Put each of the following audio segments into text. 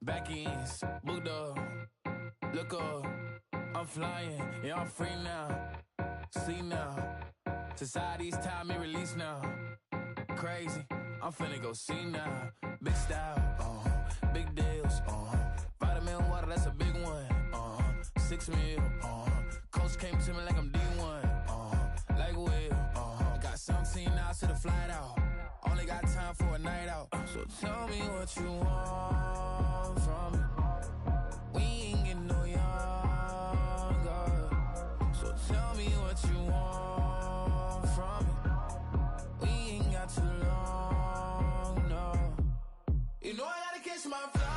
Back ends, booked up, look up, I'm flying, yeah, I'm free now. See now, society's time me release now. Crazy, I'm finna go see now. Big style, big deals, vitamin water, that's a big one, 6 mil, coach came to me like I'm D1, like Will, got 17 hours to the flight out, only got time for a night out, so tell me what you want from me, we ain't getting no younger, so tell me what you want from me, we ain't got too long, no, you know I gotta catch my flight.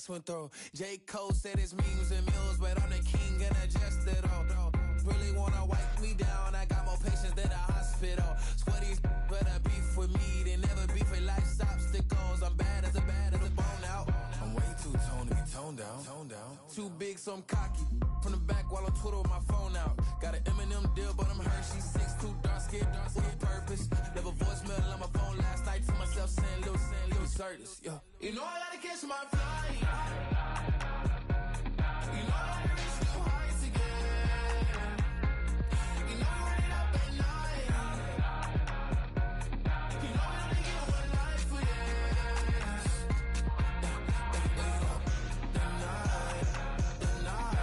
Went through. J. Cole said it's memes and mills, but I'm the king and adjust it all. Really wanna wipe me down, I got more patience than a hospital. Sweaties better beef with me, they never beef with life's obstacles. I'm bad as a bone out. I'm way too toned to be toned down. Too big, so I'm cocky. From the back while on Twitter with my phone out. Got an Eminem deal, but I'm Hershey. 6'2", dark skin, with purpose. Never voicemail on my phone last night to myself saying Lil Curtis, yeah. You know I gotta catch my flight. You know I gotta reach new heights again. You know I'm running up at night. You know I only get one life for this. The night, hell of a night. The night.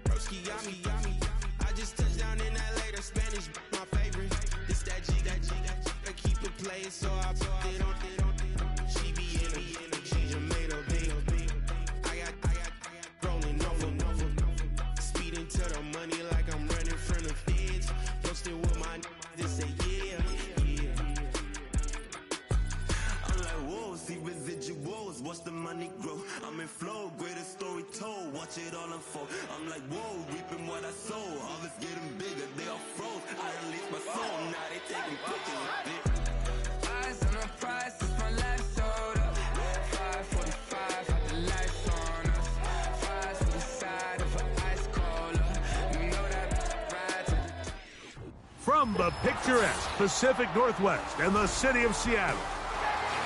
Broski, yummy. I just touched down in LA, the Spanish, my favorite. This that G. I keep it playing, so I put it on. She be in it, she just made a big. I got rolling over. Speeding to the money like I'm running from the feds. Posting with my this say yeah. I'm like, whoa, see residuals, watch the money grow. I'm in flow, greatest story told, watch it all unfold. I'm like, whoa, reaping what I sow. Harvest getting bigger, they all froze. I release my soul, now they taking pictures of it. Eyes on the price, it's my life sold up. 5:45, had the lights on us. Fries to the side of an ice cola. You know that ride. From the picturesque Pacific Northwest and the city of Seattle,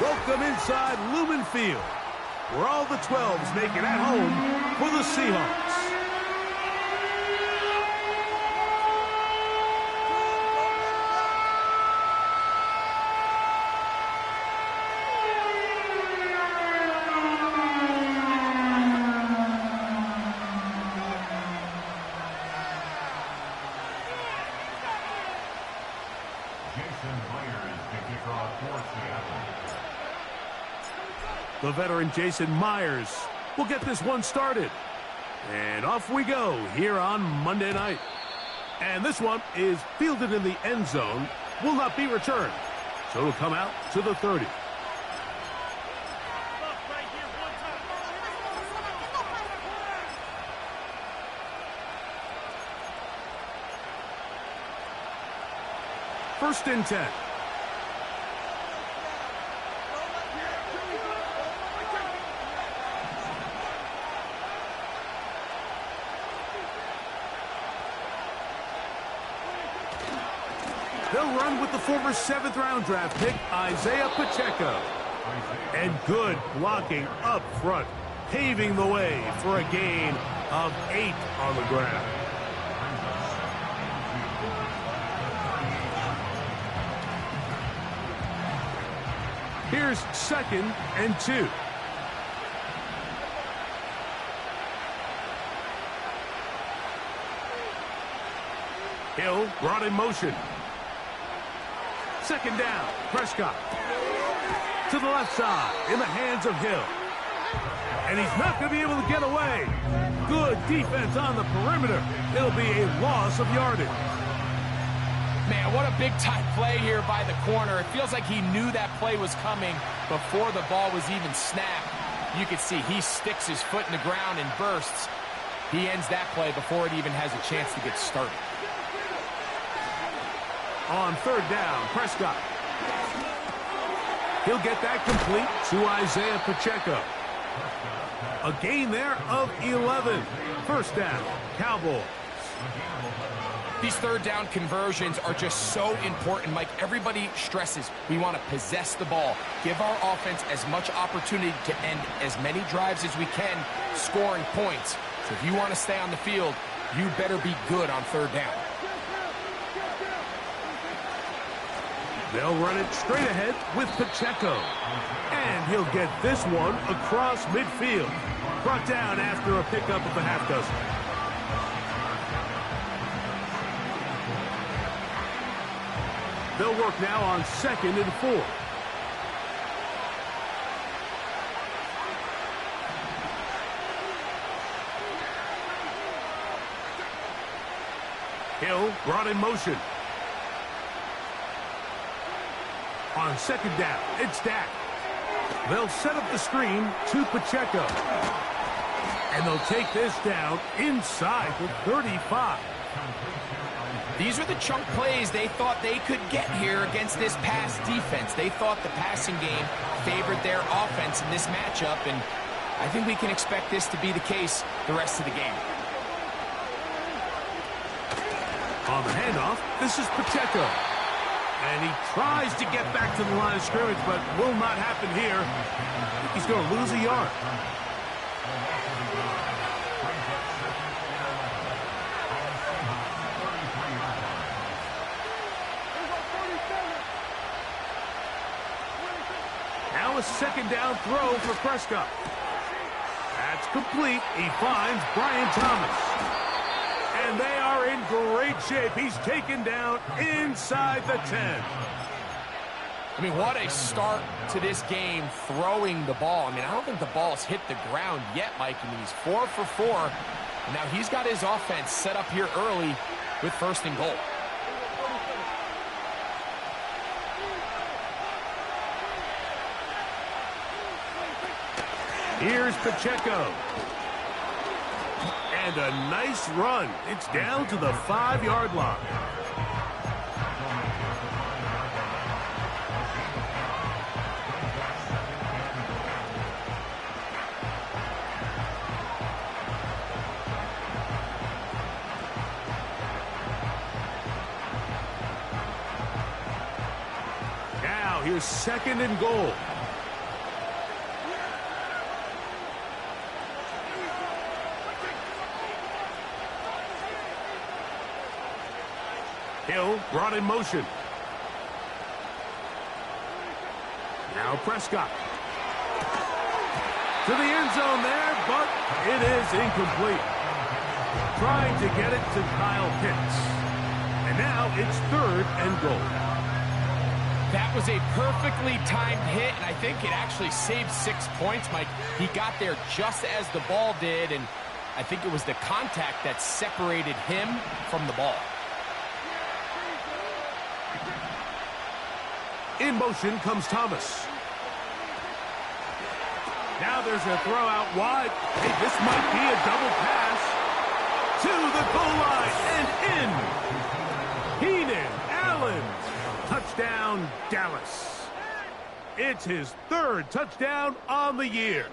welcome inside Lumen Field, where all the 12s make it at home for the Seahawks. The veteran Jason Myers will get this one started. And off we go here on Monday night. And this one is fielded in the end zone, will not be returned. So it'll come out to the 30. First and 10. They'll run with the former 7th-round draft pick, Isaiah Pacheco. And good blocking up front, paving the way for a gain of 8 on the ground. Here's 2nd and 2. Hill brought in motion. 2nd down, Prescott. To the left side, in the hands of Hill. And he's not going to be able to get away. Good defense on the perimeter. It'll be a loss of yardage. Man, what a big-time play here by the corner. It feels like he knew that play was coming before the ball was even snapped. You can see he sticks his foot in the ground and bursts. He ends that play before it even has a chance to get started. On 3rd down, Prescott. He'll get that complete to Isaiah Pacheco. A gain there of 11. 1st down, Cowboys. These 3rd down conversions are just so important. Mike, everybody stresses we want to possess the ball, give our offense as much opportunity to end as many drives as we can, scoring points. So if you want to stay on the field, you better be good on 3rd down. They'll run it straight ahead with Pacheco. And he'll get this one across midfield. Brought down after a pickup of a half dozen. They'll work now on 2nd and 4. Hill brought in motion. On 2nd down, it's Dak. They'll set up the screen to Pacheco. And they'll take this down inside the 35. These are the chunk plays they thought they could get here against this pass defense. They thought the passing game favored their offense in this matchup, and I think we can expect this to be the case the rest of the game. On the handoff, this is Pacheco. And he tries to get back to the line of scrimmage, but will not happen here. He's going to lose a yard. Now a 2nd down throw for Prescott. That's complete. He finds Brian Thomas. And they are in great shape. He's taken down inside the 10. I mean, what a start to this game throwing the ball. I mean, I don't think the ball's hit the ground yet, Mike. I mean, he's 4 for 4. And now he's got his offense set up here early with 1st and goal. Here's Pacheco. And a nice run. It's down to the 5-yard line. Now here's 2nd and goal. Hill brought in motion. Now Prescott. To the end zone there, but it is incomplete. Trying to get it to Kyle Pitts. And now it's 3rd and goal. That was a perfectly timed hit, and I think it actually saved 6 points, Mike. He got there just as the ball did, and I think it was the contact that separated him from the ball. In motion comes Thomas. Now there's a throw out wide. Hey, this might be a double pass. To the goal line and in. Keenan Allen. Touchdown, Dallas. It's his 3rd touchdown on the year.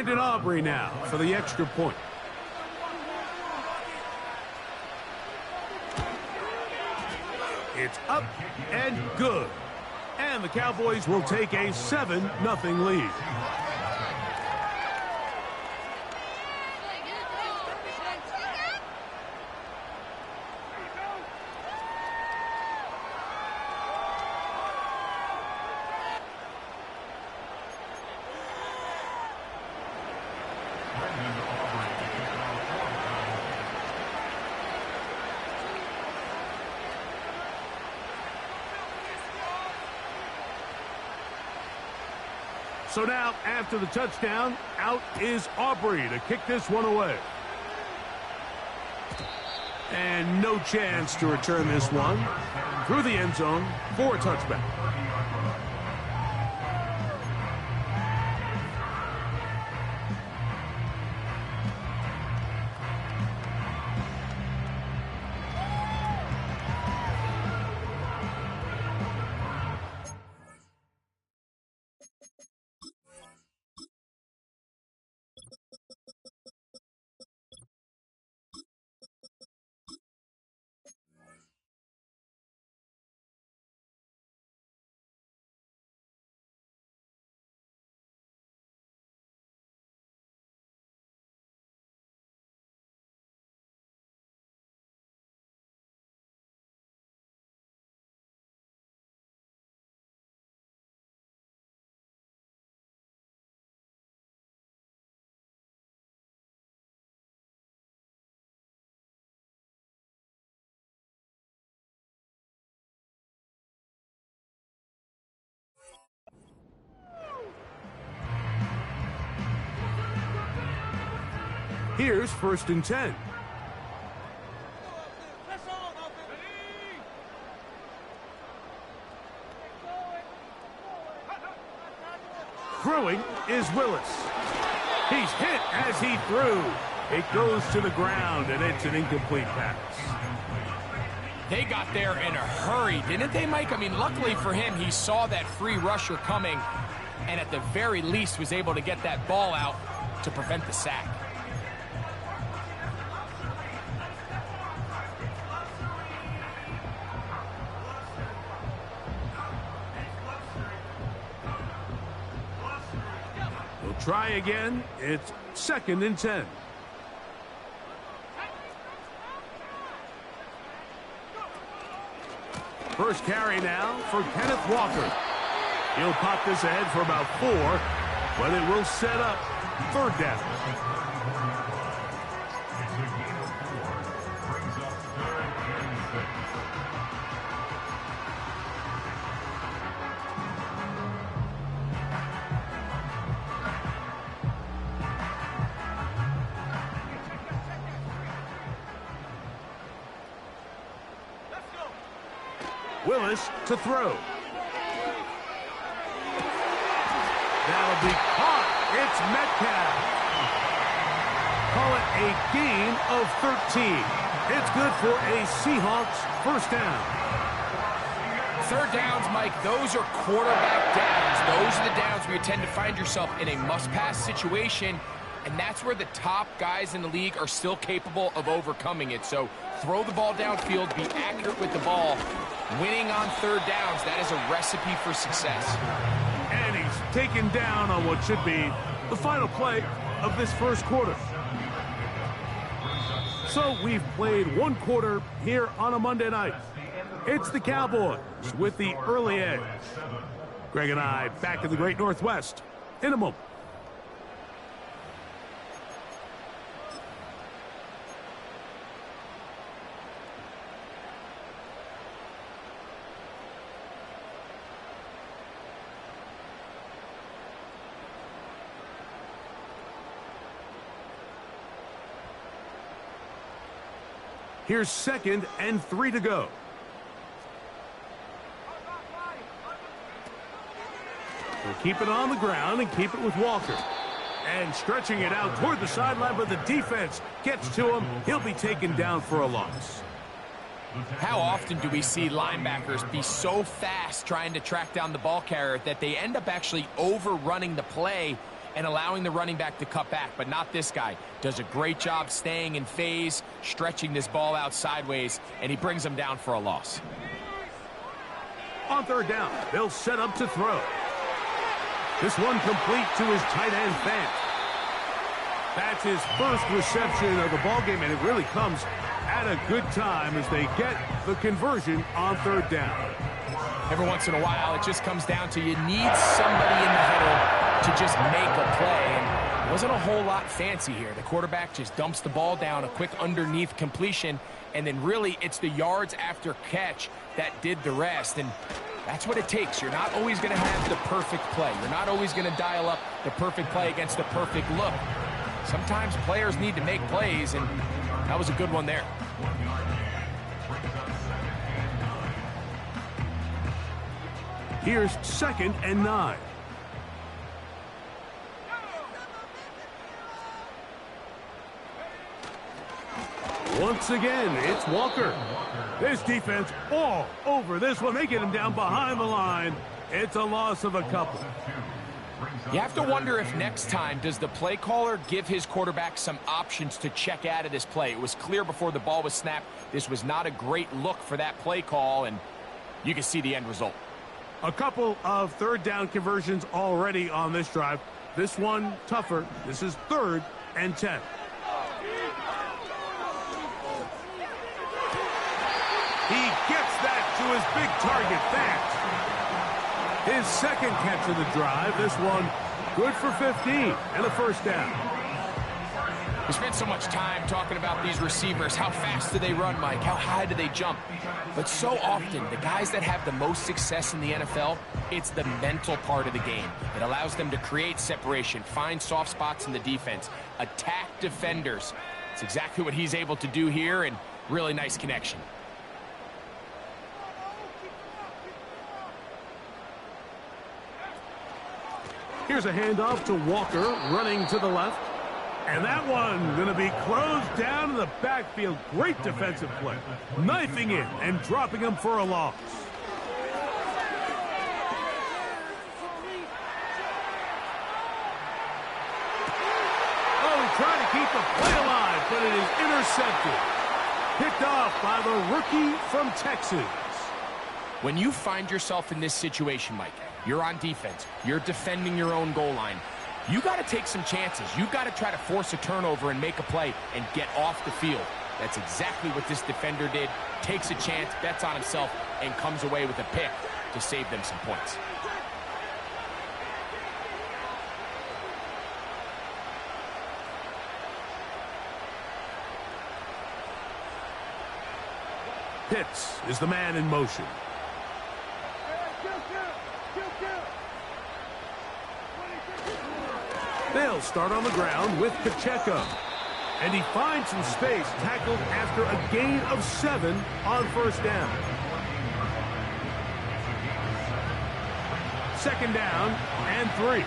Brandon Aubrey now for the extra point. It's up and good. And the Cowboys will take a 7-0 lead. So now, after the touchdown, out is Aubrey to kick this one away. And no chance to return this one through the end zone for a touchback. Here's 1st and 10. Throwing is Willis. He's hit as he threw. It goes to the ground, and it's an incomplete pass. They got there in a hurry, didn't they, Mike? I mean, luckily for him, he saw that free rusher coming, and at the very least was able to get that ball out to prevent the sack. We'll try again. It's 2nd and 10. First carry now for Kenneth Walker. He'll pop this ahead for about 4, but it will set up 3rd down. Willis to throw. That'll be caught. It's Metcalf. Call it a gain of 13. It's good for a Seahawks 1st down. 3rd downs, Mike, those are quarterback downs. Those are the downs where you tend to find yourself in a must-pass situation, and that's where the top guys in the league are still capable of overcoming it. So throw the ball downfield, be accurate with the ball. Winning on 3rd downs, that is a recipe for success. And he's taken down on what should be the final play of this 1st quarter. So we've played 1 quarter here on a Monday night. It's the Cowboys with the early edge. Greg and I back in the Great Northwest in a moment. Here's 2nd and 3 to go. We'll keep it on the ground and keep it with Walker. And stretching it out toward the sideline, but the defense gets to him. He'll be taken down for a loss. How often do we see linebackers be so fast trying to track down the ball carrier that they end up actually overrunning the play and allowing the running back to cut back, but not this guy. Does a great job staying in phase, stretching this ball out sideways, and he brings him down for a loss. On third down, they'll set up to throw. This one complete to his tight end, Fant. That's his first reception of the ballgame, and it really comes at a good time as they get the conversion on third down. Every once in a while, it just comes down to you need somebody in the huddle to just make a play. And it wasn't a whole lot fancy here. The quarterback just dumps the ball down, a quick underneath completion, and then really it's the yards after catch that did the rest. And that's what it takes. You're not always going to have the perfect play. You're not always going to dial up the perfect play against the perfect look. Sometimes players need to make plays, and that was a good one there. Here's 2nd and 9. Once again, it's Walker. This defense all over this one. They get him down behind the line. It's a loss of a couple. You have to wonder if next time, does the play caller give his quarterback some options to check out of this play? It was clear before the ball was snapped. This was not a great look for that play call, and you can see the end result. A couple of third down conversions already on this drive. This one tougher. This is 3rd and 10. He gets that to his big target, Fant. His 2nd catch of the drive. This one good for 15 and a first down. We spent so much time talking about these receivers. How fast do they run, Mike? How high do they jump? But so often, the guys that have the most success in the NFL, it's the mental part of the game. It allows them to create separation, find soft spots in the defense, attack defenders. It's exactly what he's able to do here, and really nice connection. Here's a handoff to Walker, running to the left. And that one going to be closed down in the backfield. Great defensive play. Knifing in and dropping him for a loss. Oh, trying to keep the play alive, but it is intercepted. Picked off by the rookie from Texas. When you find yourself in this situation, Mike, you're on defense, you're defending your own goal line, you got to take some chances. You've got to try to force a turnover and make a play and get off the field. That's exactly what this defender did. Takes a chance, bets on himself, and comes away with a pick to save them some points. Pitts is the man in motion. They'll start on the ground with Pacheco. And he finds some space, tackled after a gain of 7 on first down. 2nd down and 3.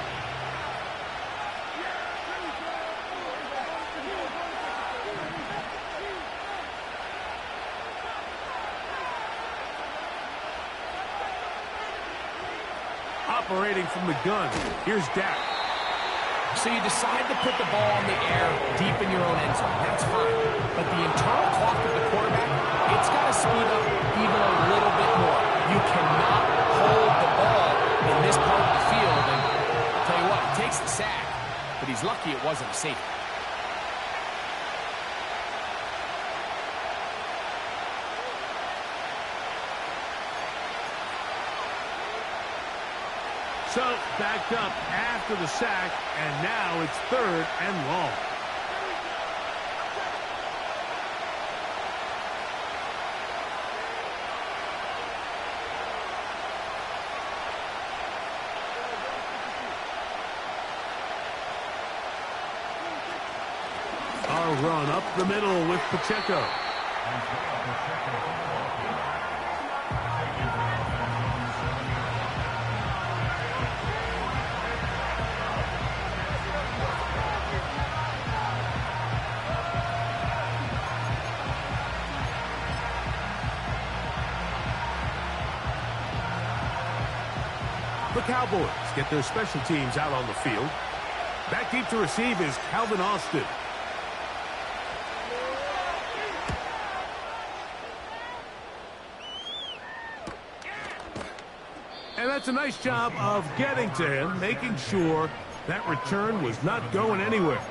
Operating from the gun, here's Dak. So you decide to put the ball in the air deep in your own end zone. That's fine. But the internal clock of the quarterback, it's got to speed up even a little bit more. You cannot hold the ball in this part of the field. And I'll tell you what, he takes the sack, but he's lucky it wasn't a safety. So, backed up after the sack, and now it's 3rd and long. A run up the middle with Pacheco. The Cowboys get their special teams out on the field. Back deep to receive is Calvin Austin. And that's a nice job of getting to him, making sure that return was not going anywhere.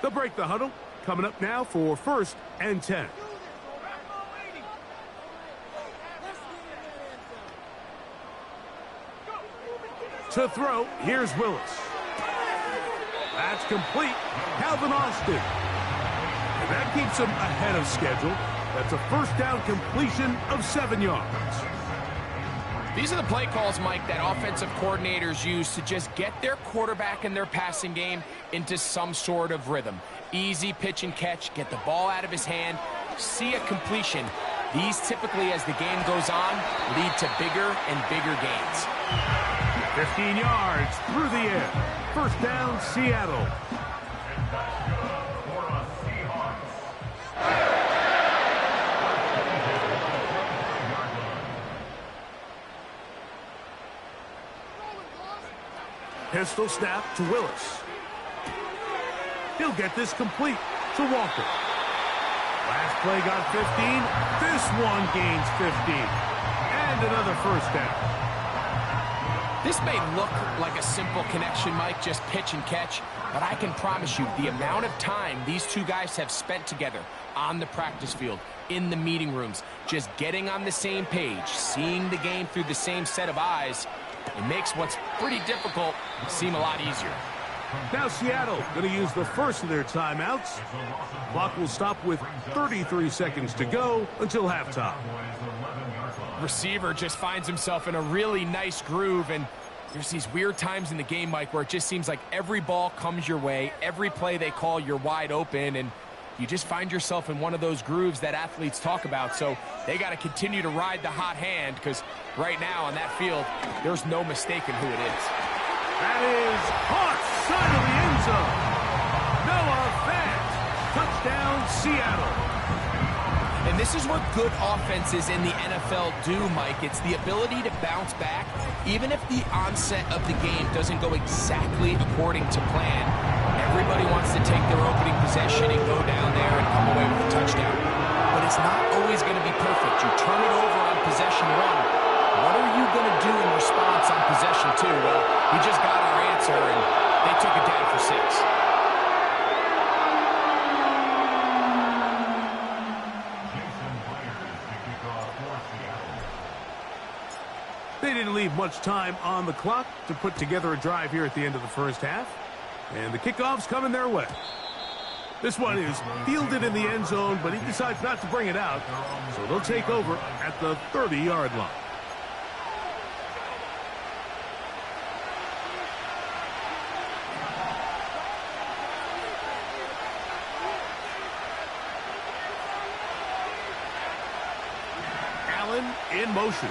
They'll break the huddle. Coming up now for 1st and 10. To throw, here's Willis. That's complete. Calvin Austin. And that keeps him ahead of schedule. That's a first down completion of 7 yards. These are the play calls, Mike, that offensive coordinators use to just get their quarterback and their passing game into some sort of rhythm. Easy pitch and catch, get the ball out of his hand, see a completion. These typically, as the game goes on, lead to bigger and bigger gains. 15 yards through the air. First down, Seattle. Pistol snap to Willis. He'll get this complete to Walker. Last play got 15. This one gains 15. And another first down. This may look like a simple connection, Mike, just pitch and catch, but I can promise you the amount of time these two guys have spent together on the practice field, in the meeting rooms, just getting on the same page, seeing the game through the same set of eyes, it makes what's pretty difficult seem a lot easier. Now Seattle going to use the first of their timeouts. Clock will stop with 33 seconds to go until halftime. Receiver just finds himself in a really nice groove, and there's these weird times in the game, Mike, where it just seems like every ball comes your way, every play they call, you're wide open, and you just find yourself in one of those grooves that athletes talk about. So they got to continue to ride the hot hand, because right now on that field, there's no mistaking who it is. That is caught side of the end zone. Noah Fant. Touchdown, Seattle. And this is what good offenses in the NFL do, Mike. It's the ability to bounce back, even if the onset of the game doesn't go exactly according to plan. Everybody wants to take their opening possession and go down there and come away with a touchdown. But it's not always going to be perfect. You turn it over on possession 1. What are you going to do in response on possession 2? Well, we just got our answer, and they took it down for 6. They didn't leave much time on the clock to put together a drive here at the end of the first half. And the kickoff's coming their way. This one is fielded in the end zone, but he decides not to bring it out. So they'll take over at the 30-yard line. Allen in motion.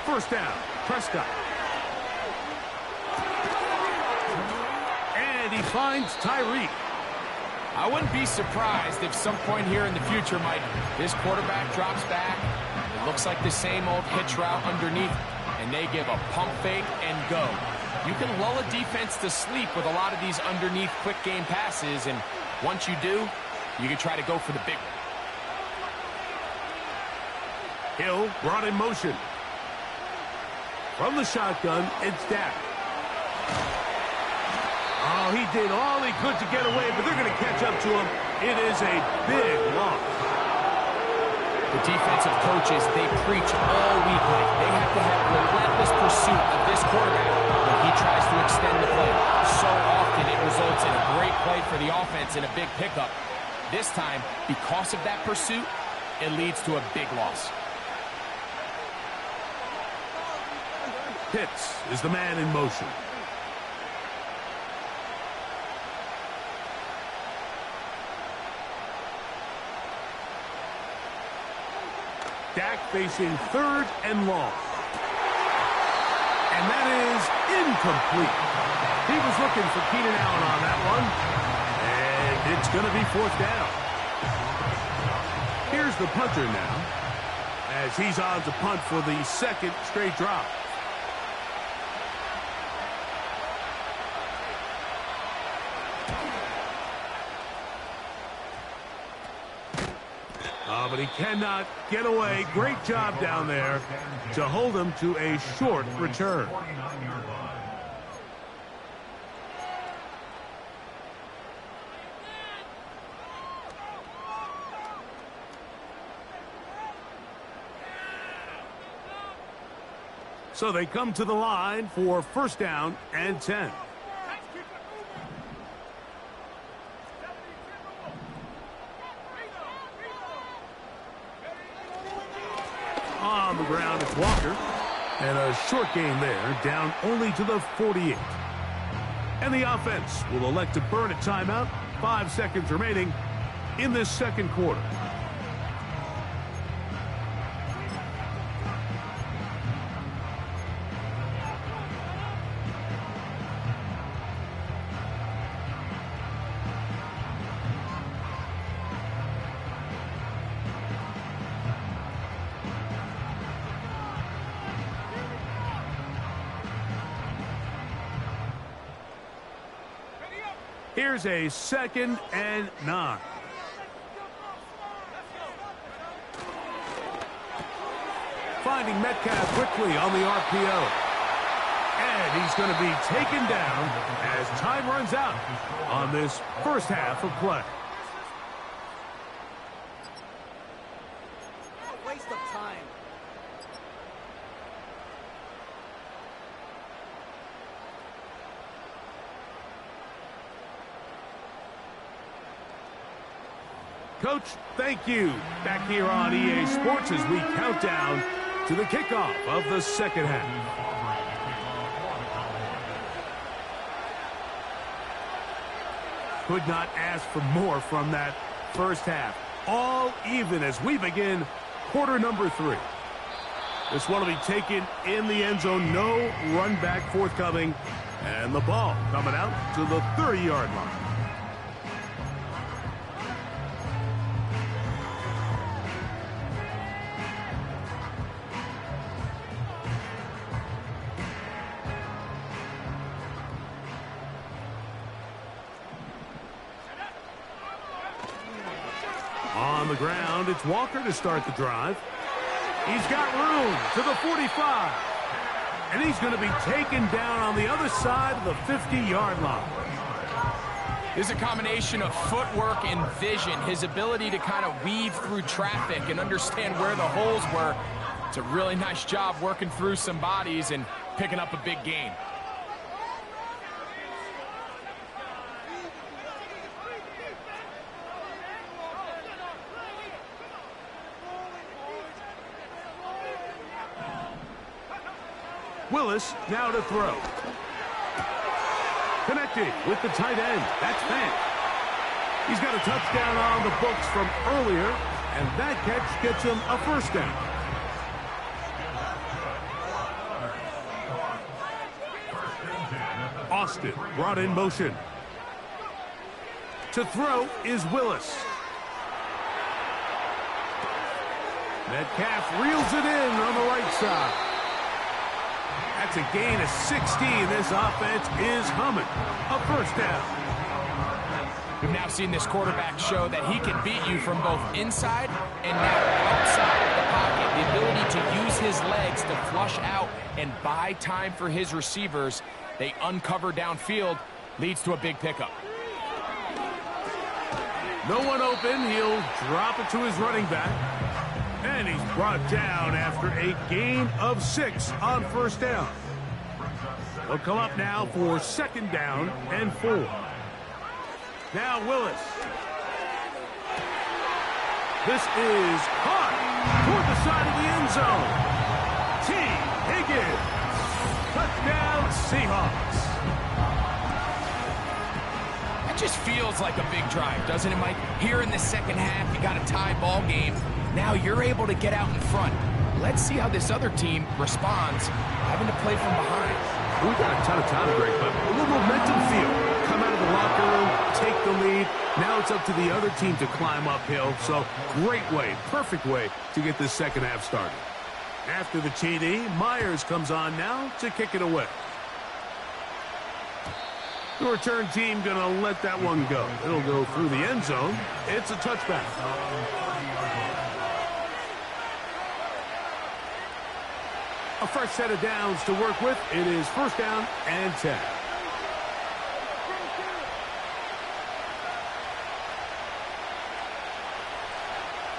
First down, Prescott. And he finds Tyreek. I wouldn't be surprised if some point here in the future, Mike, this quarterback drops back. It looks like the same old hitch route underneath, and they give a pump fake and go. You can lull a defense to sleep with a lot of these underneath quick game passes, and once you do, you can try to go for the big one. Hill brought in motion. From the shotgun, it's Dak. Oh, he did all he could to get away, but they're going to catch up to him. It is a big loss. The defensive coaches, they preach all week, Mike. They have to have relentless pursuit of this quarterback when he tries to extend the play. So often it results in a great play for the offense and a big pickup. This time, because of that pursuit, it leads to a big loss. Pitts is the man in motion. facing 3rd and long. And that is incomplete. He was looking for Keenan Allen on that one. And it's going to be 4th down. Here's the punter now, as he's on to punt for the 2nd straight drop. But he cannot get away. Great job down there to hold him to a short return. So they come to the line for 1st down and 10. On the ground, it's Walker. And a short gain there, down only to the 48. And the offense will elect to burn a timeout. 5 seconds remaining in this 2nd quarter. Here's a 2nd and 9. Finding Metcalf quickly on the RPO. And he's going to be taken down as time runs out on this 1st half of play. A waste of time. Coach, thank you. Back here on EA Sports as we count down to the kickoff of the 2nd half. Could not ask for more from that 1st half. All even as we begin quarter number 3. This one will be taken in the end zone. No run back forthcoming. And the ball coming out to the 30-yard line. On the ground, it's Walker to start the drive. He's got room to the 45. And he's going to be taken down on the other side of the 50-yard line. There's a combination of footwork and vision, his ability to kind of weave through traffic and understand where the holes were. It's a really nice job working through some bodies and picking up a big gain. Willis now to throw. Connected with the tight end. That's Fant. He's got a touchdown on the books from earlier, and that catch gets him a 1st down. Austin brought in motion. To throw is Willis. Metcalf reels it in on the right side. That's a gain of 16. This offense is humming. A 1st down. We've now seen this quarterback show that he can beat you from both inside and now outside of the pocket. The ability to use his legs to flush out and buy time for his receivers. They uncover downfield, leads to a big pickup. No one open. He'll drop it to his running back. And he's brought down after a gain of 6 on 1st down. He'll come up now for 2nd down and 4. Now Willis. This is caught toward the side of the end zone. T. Higgins. Touchdown Seahawks. That just feels like a big drive, doesn't it, Mike? Here in the 2nd half, you got a tie ball game. Now you're able to get out in front, let's see how this other team responds, having to play from behind. We've got a ton of time, Greg, but a little momentum feel. Come out of the locker room, take the lead. Now it's up to the other team to climb uphill. So great way, perfect way to get this second half started. After the TD, Myers comes on now to kick it away. The return team going to let that one go. It'll go through the end zone. It's a touchback. A fresh set of downs to work with. It is first down and 10.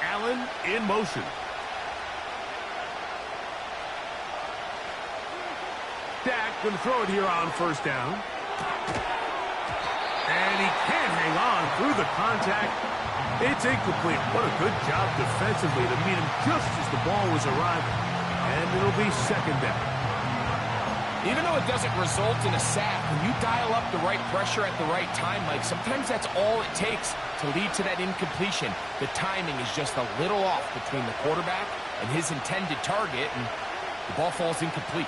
Allen in motion. Dak going to throw it here on first down. And he can't hang on through the contact. It's incomplete. What a good job defensively to meet him just as the ball was arriving. And it'll be second down. Even though it doesn't result in a sack, when you dial up the right pressure at the right time, Mike, sometimes that's all it takes to lead to that incompletion. The timing is just a little off between the quarterback and his intended target, and the ball falls incomplete.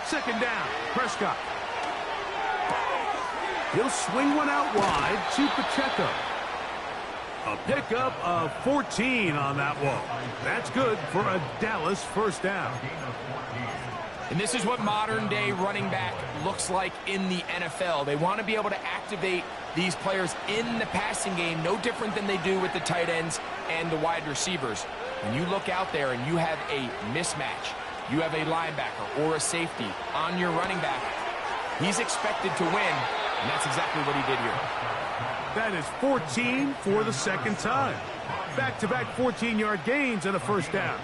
Second down, Prescott. He'll swing one out wide to Pacheco. A pickup of 14 on that one. That's good for a Dallas first down. And this is what modern-day running back looks like in the NFL. They want to be able to activate these players in the passing game, no different than they do with the tight ends and the wide receivers. When you look out there and you have a mismatch, you have a linebacker or a safety on your running back, he's expected to win, and that's exactly what he did here. That is 14 for the second time. Back-to-back 14-yard gains and a first down.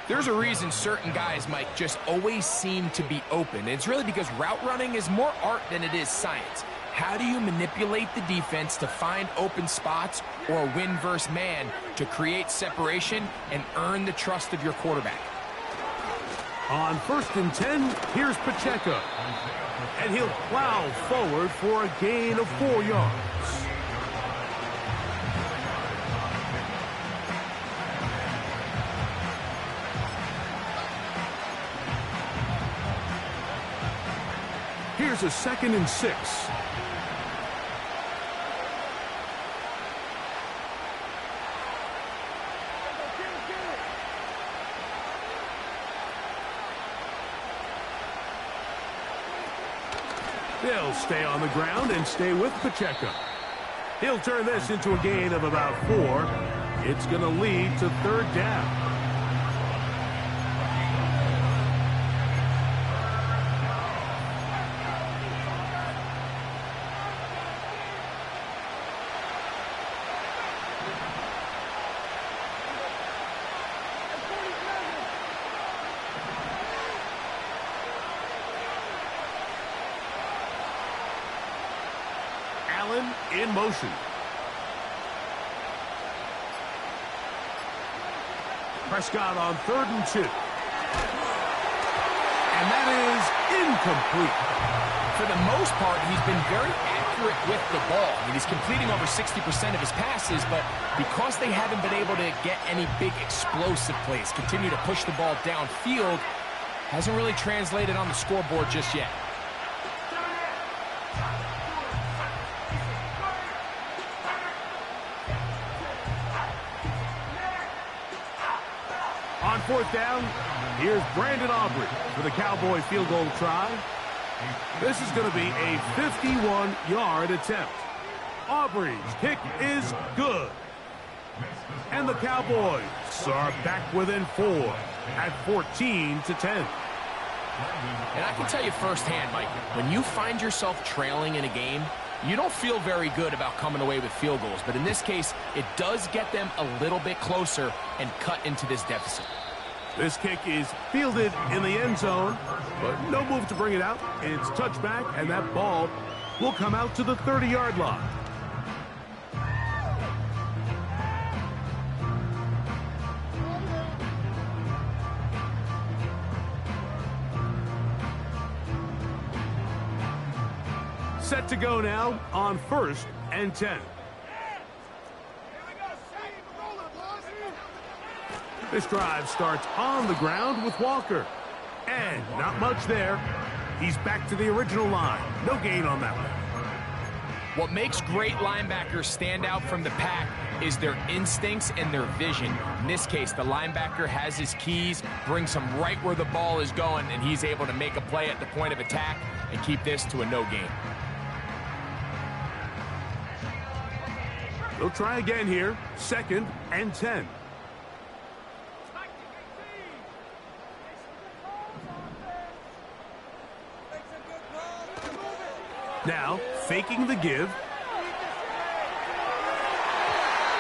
There's a reason certain guys, Mike, just always seem to be open. It's really because route running is more art than it is science. How do you manipulate the defense to find open spots or win versus man to create separation and earn the trust of your quarterback? On first and 10, here's Pacheco. And he'll plow forward for a gain of 4 yards. Here's a second and 6. They'll stay on the ground and stay with Pacheco. He'll turn this into a gain of about 4. It's going to lead to third down. Allen in motion. Prescott on third and 2. And that is incomplete. For the most part, he's been very accurate with the ball. I mean, he's completing over 60% of his passes, but because they haven't been able to get any big explosive plays, continue to push the ball downfield, hasn't really translated on the scoreboard just yet. On fourth down, here's Brandon Aubrey for the Cowboy field goal try. This is going to be a 51-yard attempt. Aubrey's kick is good. And the Cowboys are back within 4 at 14-10. And I can tell you firsthand, Mike, when you find yourself trailing in a game, you don't feel very good about coming away with field goals. But in this case, it does get them a little bit closer and cut into this deficit. This kick is fielded in the end zone, but no move to bring it out. It's touchback, and that ball will come out to the 30-yard line. Set to go now on 1st and 10. This drive starts on the ground with Walker. And not much there. He's back to the original line. No gain on that one. What makes great linebackers stand out from the pack is their instincts and their vision. In this case, the linebacker has his keys, brings him right where the ball is going, and he's able to make a play at the point of attack and keep this to a no gain. They'll try again here. 2nd and 10. Now, faking the give.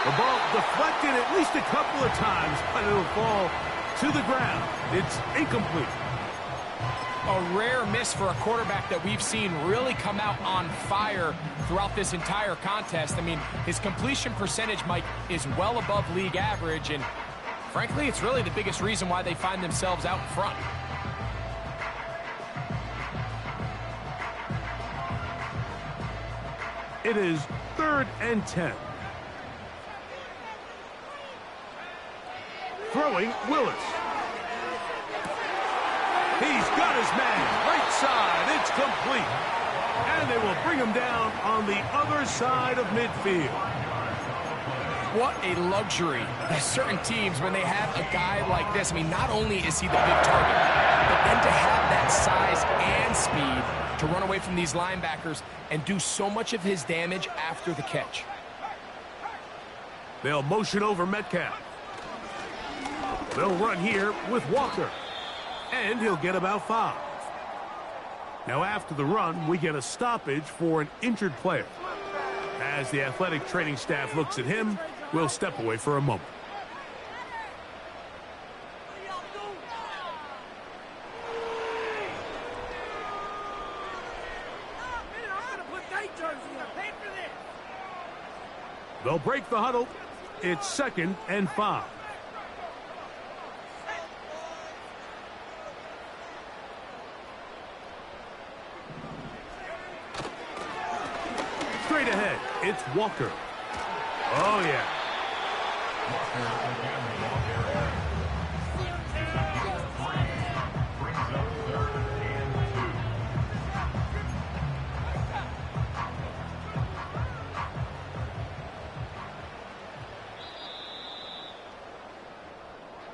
The ball deflected at least a couple of times, but it'll fall to the ground. It's incomplete. A rare miss for a quarterback that we've seen really come out on fire throughout this entire contest. I mean, his completion percentage, Mike, is well above league average, and frankly, it's really the biggest reason why they find themselves out front. It is 3rd and 10. Throwing Willis. He's got his man. Right side. It's complete. And they will bring him down on the other side of midfield. What a luxury. There's certain teams, when they have a guy like this, I mean, not only is he the big target, but then to have that size and speed to run away from these linebackers and do so much of his damage after the catch. They'll motion over Metcalf. They'll run here with Walker. And he'll get about 5. Now after the run, we get a stoppage for an injured player. As the athletic training staff looks at him, we'll step away for a moment. They'll break the huddle. It's 2nd and 5. Straight ahead, it's Walker. Oh, yeah.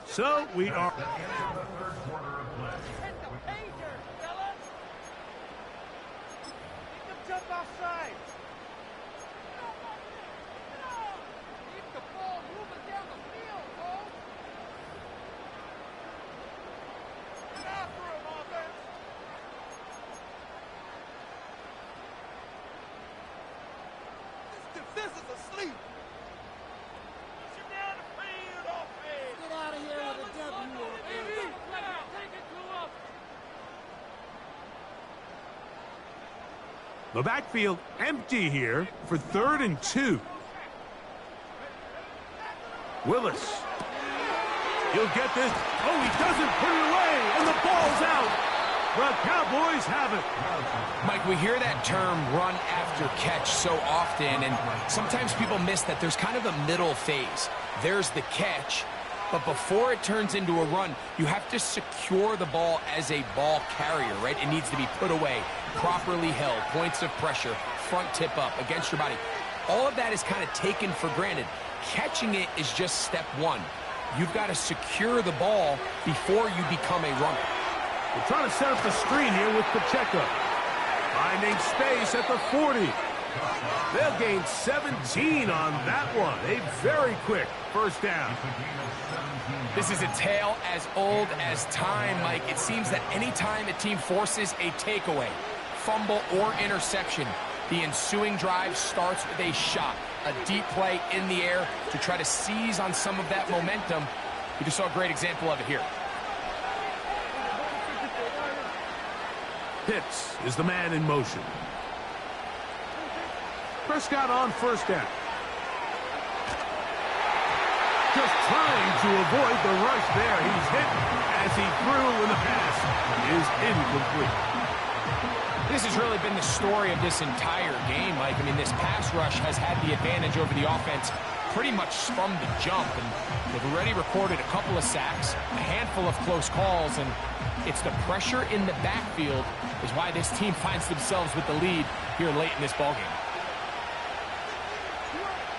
So we are. Jump outside. Keep the ball moving down the field, folks. Get after him, offense. This defense is asleep. Push him down the field, offense. Get out of here with a W. Take it to him. The backfield empty here for 3rd and 2. Willis. He'll get this. Oh, he doesn't put it away, and the ball's out. The Cowboys have it. Mike, we hear that term run after catch so often, and sometimes people miss that there's kind of a middle phase. There's the catch, but before it turns into a run, you have to secure the ball as a ball carrier, right? It needs to be put away, properly held, points of pressure, front tip up against your body. All of that is kind of taken for granted. Catching it is just step 1. You've got to secure the ball before you become a runner. We're trying to set up the screen here with Pacheco. Finding space at the 40. They'll gain 17 on that one. A very quick first down. This is a tale as old as time, Mike. It seems that any time a team forces a takeaway, fumble, or interception, the ensuing drive starts with a shot, a deep play in the air to try to seize on some of that momentum. We just saw a great example of it here. Pitts is the man in motion. Prescott on first down. Just trying to avoid the rush there. He's hit as he threw, and the pass is incomplete. This has really been the story of this entire game, Mike. I mean, this pass rush has had the advantage over the offense pretty much from the jump, and they've already recorded a couple of sacks, a handful of close calls, and it's the pressure in the backfield is why this team finds themselves with the lead here late in this ballgame.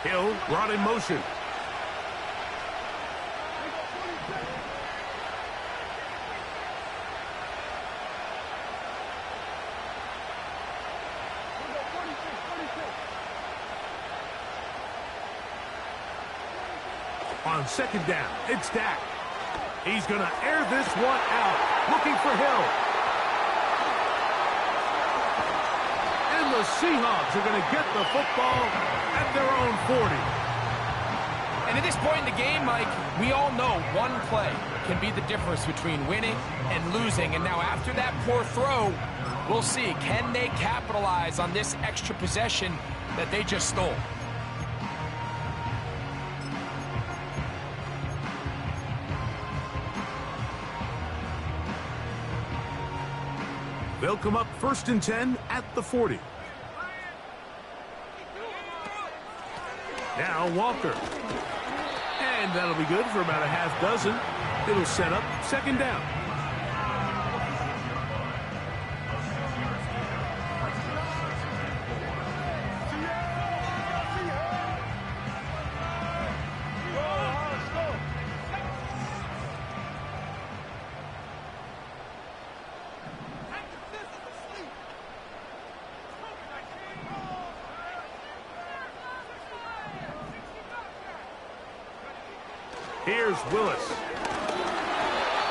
Hill brought in motion. On second down, it's Dak. He's going to air this one out, looking for Hill. And the Seahawks are going to get the football at their own 40. And at this point in the game, Mike, we all know one play can be the difference between winning and losing. And now after that poor throw, we'll see, can they capitalize on this extra possession that they just stole? They'll come up 1st and 10 at the 40. Now Walker. And that'll be good for about a half dozen. It'll set up 2nd down. Here's Willis.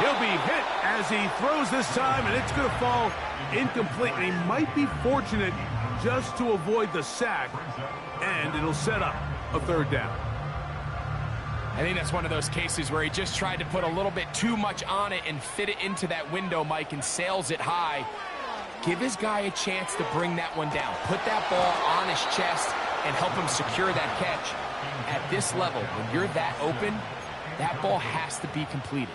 He'll be hit as he throws this time, and it's going to fall incomplete. And he might be fortunate just to avoid the sack, and it'll set up a 3rd down. I think that's one of those cases where he just tried to put a little bit too much on it and fit it into that window, Mike, and sails it high. Give his guy a chance to bring that one down. Put that ball on his chest and help him secure that catch. At this level, when you're that open, that ball has to be completed.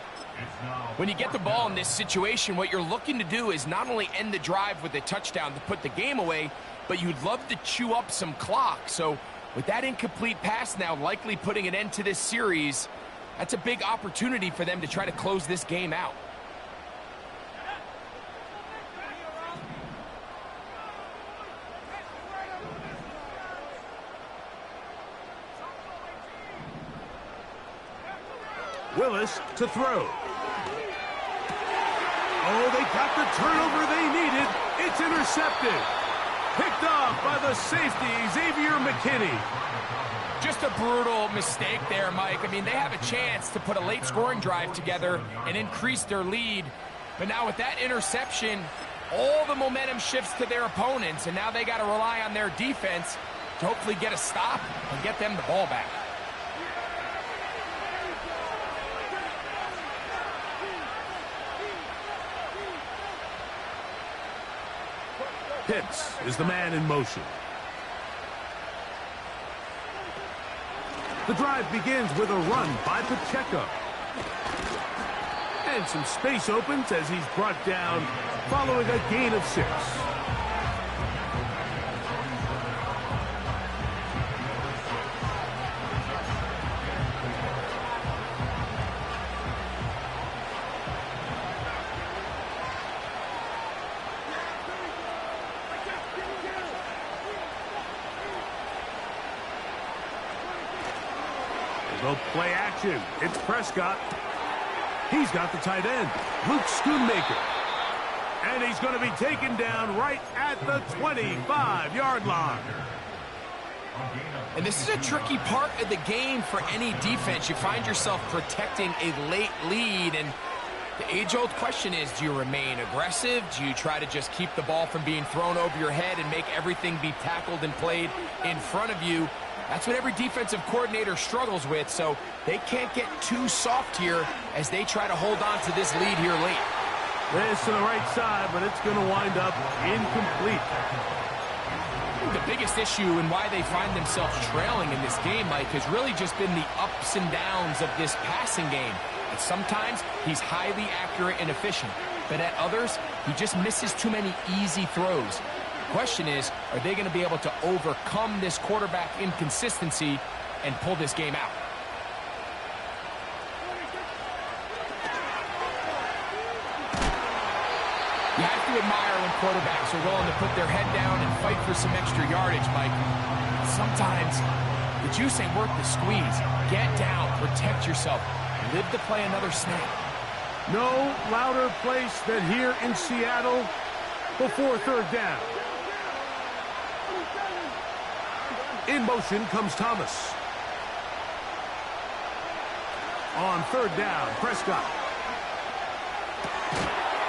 When you get the ball in this situation, what you're looking to do is not only end the drive with a touchdown to put the game away, but you'd love to chew up some clock. So with that incomplete pass now likely putting an end to this series, that's a big opportunity for them to try to close this game out. Willis to throw. Oh, they got the turnover they needed. It's intercepted. Picked off by the safety, Xavier McKinney. Just a brutal mistake there, Mike. I mean, they have a chance to put a late scoring drive together and increase their lead. But now with that interception, all the momentum shifts to their opponents, and now they got to rely on their defense to hopefully get a stop and get them the ball back. Pitts is the man in motion. The drive begins with a run by Pacheco. And some space opens as he's brought down following a gain of 6. No play action. It's Prescott. He's got the tight end, Luke Schoonmaker. And he's going to be taken down right at the 25-yard line. And this is a tricky part of the game for any defense. You find yourself protecting a late lead, and the age-old question is, do you remain aggressive? Do you try to just keep the ball from being thrown over your head and make everything be tackled and played in front of you? That's what every defensive coordinator struggles with, so they can't get too soft here as they try to hold on to this lead here late. This to the right side, but it's going to wind up incomplete. The biggest issue and why they find themselves trailing in this game, Mike, has really just been the ups and downs of this passing game. And sometimes he's highly accurate and efficient. but at others, he just misses too many easy throws. The question is, are they going to be able to overcome this quarterback inconsistency and pull this game out? You have to admire when quarterbacks are willing to put their head down and fight for some extra yardage, Mike. Sometimes the juice ain't worth the squeeze. Get down, protect yourself, live to play another snap. No louder place than here in Seattle before third down. In motion comes Thomas. On third down, Prescott.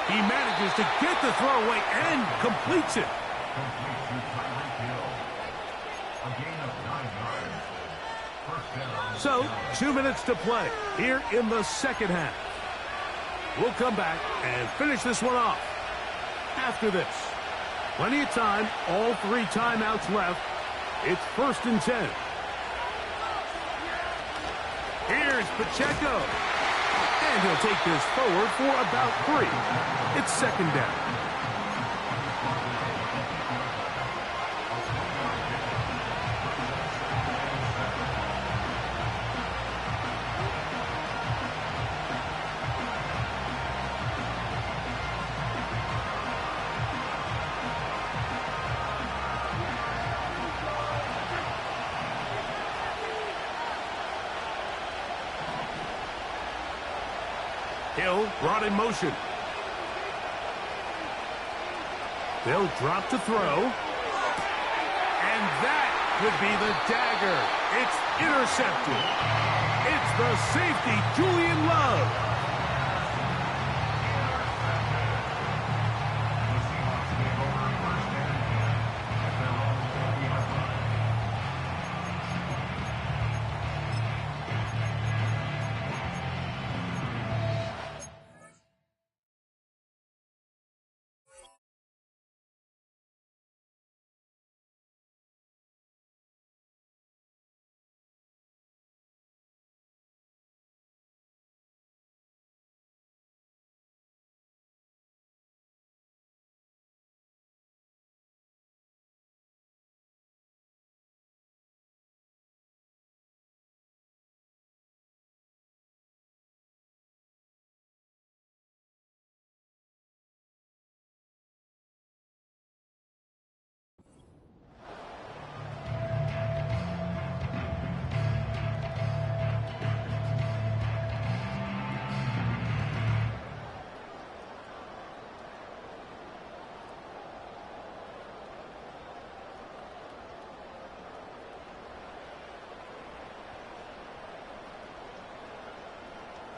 He manages to get the throw away and completes it. So, 2 minutes to play here in the second half. We'll come back and finish this one off after this. Plenty of time, all 3 timeouts left. It's 1st and 10. Here's Pacheco. And he'll take this forward for about 3. It's 2nd down. Hill brought in motion. They'll drop to throw. And that would be the dagger. It's intercepted. It's the safety, Julian Love.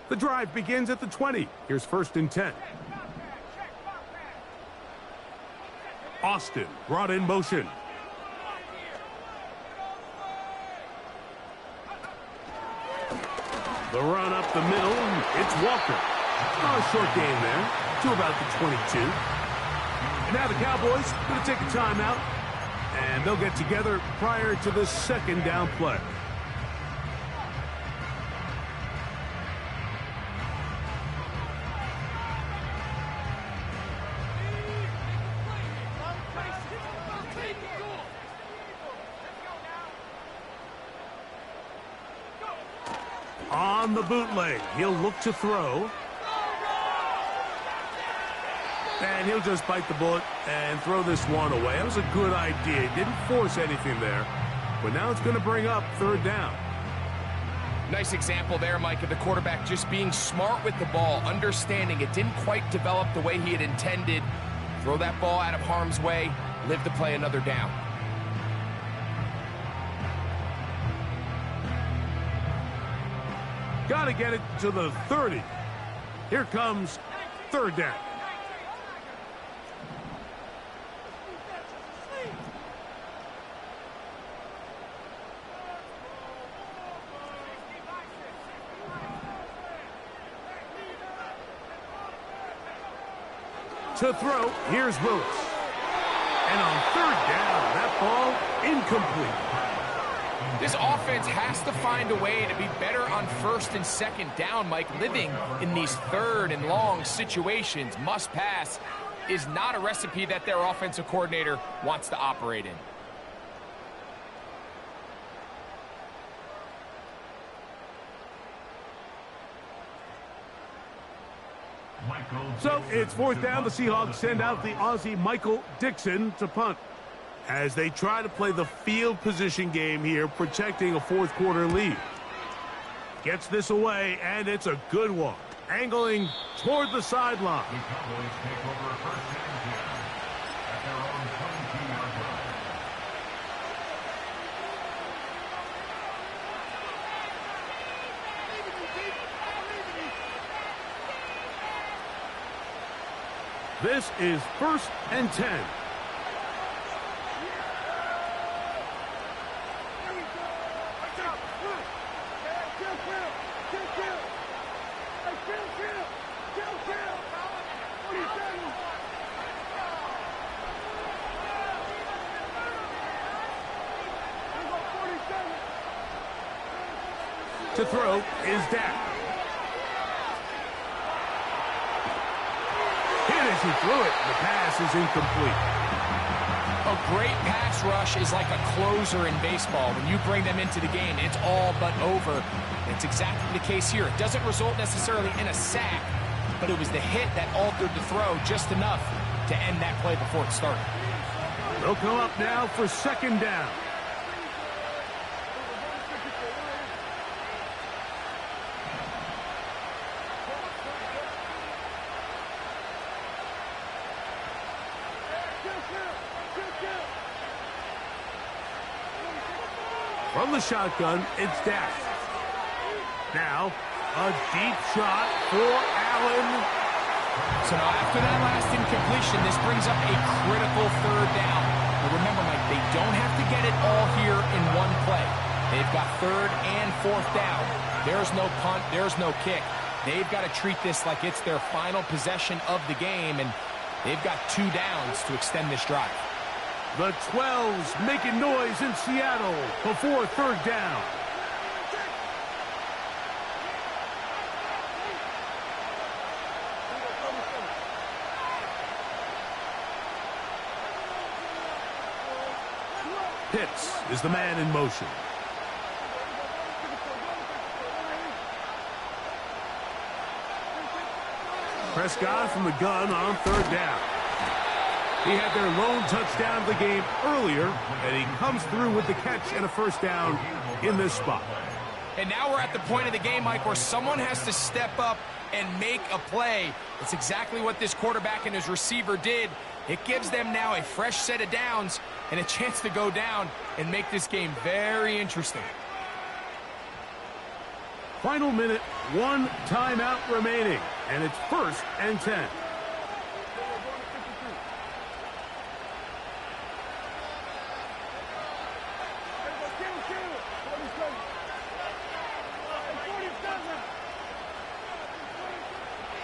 The drive begins at the 20. Here's 1st and 10. Austin brought in motion. The run up the middle, it's Walker. Oh, a short game there to about the 22. And now the Cowboys going to take a timeout, and they'll get together prior to the 2nd down play. On the bootleg, he'll look to throw. And he'll just bite the bullet and throw this one away. That was a good idea. He didn't force anything there. But now it's going to bring up 3rd down. Nice example there, Mike, of the quarterback just being smart with the ball, understanding it didn't quite develop the way he had intended. Throw that ball out of harm's way, live to play another down. Got to get it to the 30. Here comes 3rd down. To throw, here's Willis. And on 3rd down, that ball incomplete. This offense has to find a way to be better on first and second down, Mike. Living in these third and long situations, must pass, is not a recipe that their offensive coordinator wants to operate in. So it's fourth down. The Seahawks send out the Aussie Michael Dixon to punt as they try to play the field position game here, protecting a fourth quarter lead. Gets this away, and it's a good one. Angling toward the sideline. The Cowboys take over first and 10 at their own 22-yard line. This is first and 10. To throw is Dak. Hit as he threw it. The pass is incomplete. A great pass rush is like a closer in baseball. When you bring them into the game, it's all but over. It's exactly the case here. It doesn't result necessarily in a sack, but it was the hit that altered the throw just enough to end that play before it started. They'll come up now for second down. From the shotgun, it's Dak. Now, a deep shot for Allen. So now after that last incompletion, this brings up a critical third down. But remember, Mike, they don't have to get it all here in one play. They've got third and fourth down. There's no punt, there's no kick. They've got to treat this like it's their final possession of the game, and they've got 2 downs to extend this drive. The 12s making noise in Seattle before third down. Pitts is the man in motion. Prescott from the gun on third down. He had their lone touchdown of the game earlier, and he comes through with the catch and a first down in this spot. And now we're at the point of the game, Mike, where someone has to step up and make a play. It's exactly what this quarterback and his receiver did. It gives them now a fresh set of downs and a chance to go down and make this game very interesting. Final minute, 1 timeout remaining, and it's first and 10.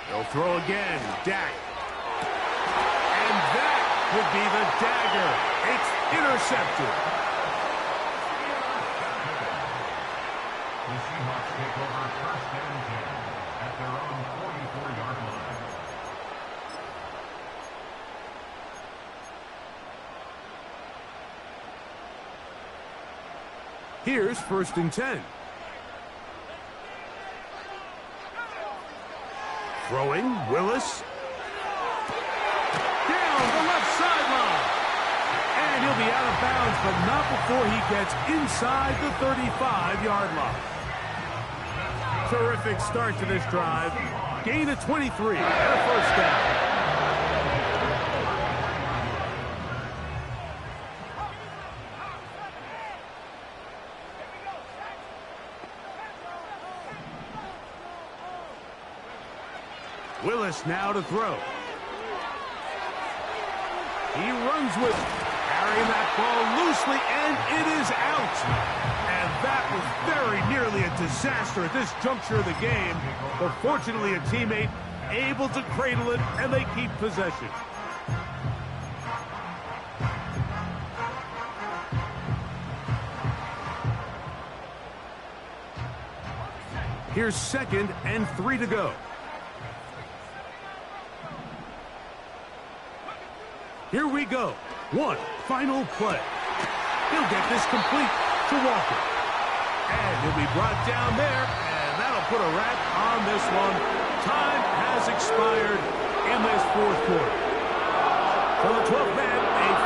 They'll throw again, Dak. And that could be the dagger. It's intercepted. The Seahawks take over first and 10 at their own 44-yard line. Here's first and 10. Throwing, Willis. Down the left sideline. And he'll be out of bounds, but not before he gets inside the 35-yard line. Terrific start to this drive. Gain of 23 and a first down. Willis now to throw. He runs with it, carrying that ball loosely, and it is out. And that was very nearly a disaster at this juncture of the game. But fortunately, a teammate able to cradle it, and they keep possession. Here's 2nd and 3 to go. Here we go. One final play. He'll get this complete to Walker. And he'll be brought down there, and that'll put a wrap on this one. Time has expired in this 4th quarter. For the 12th man, a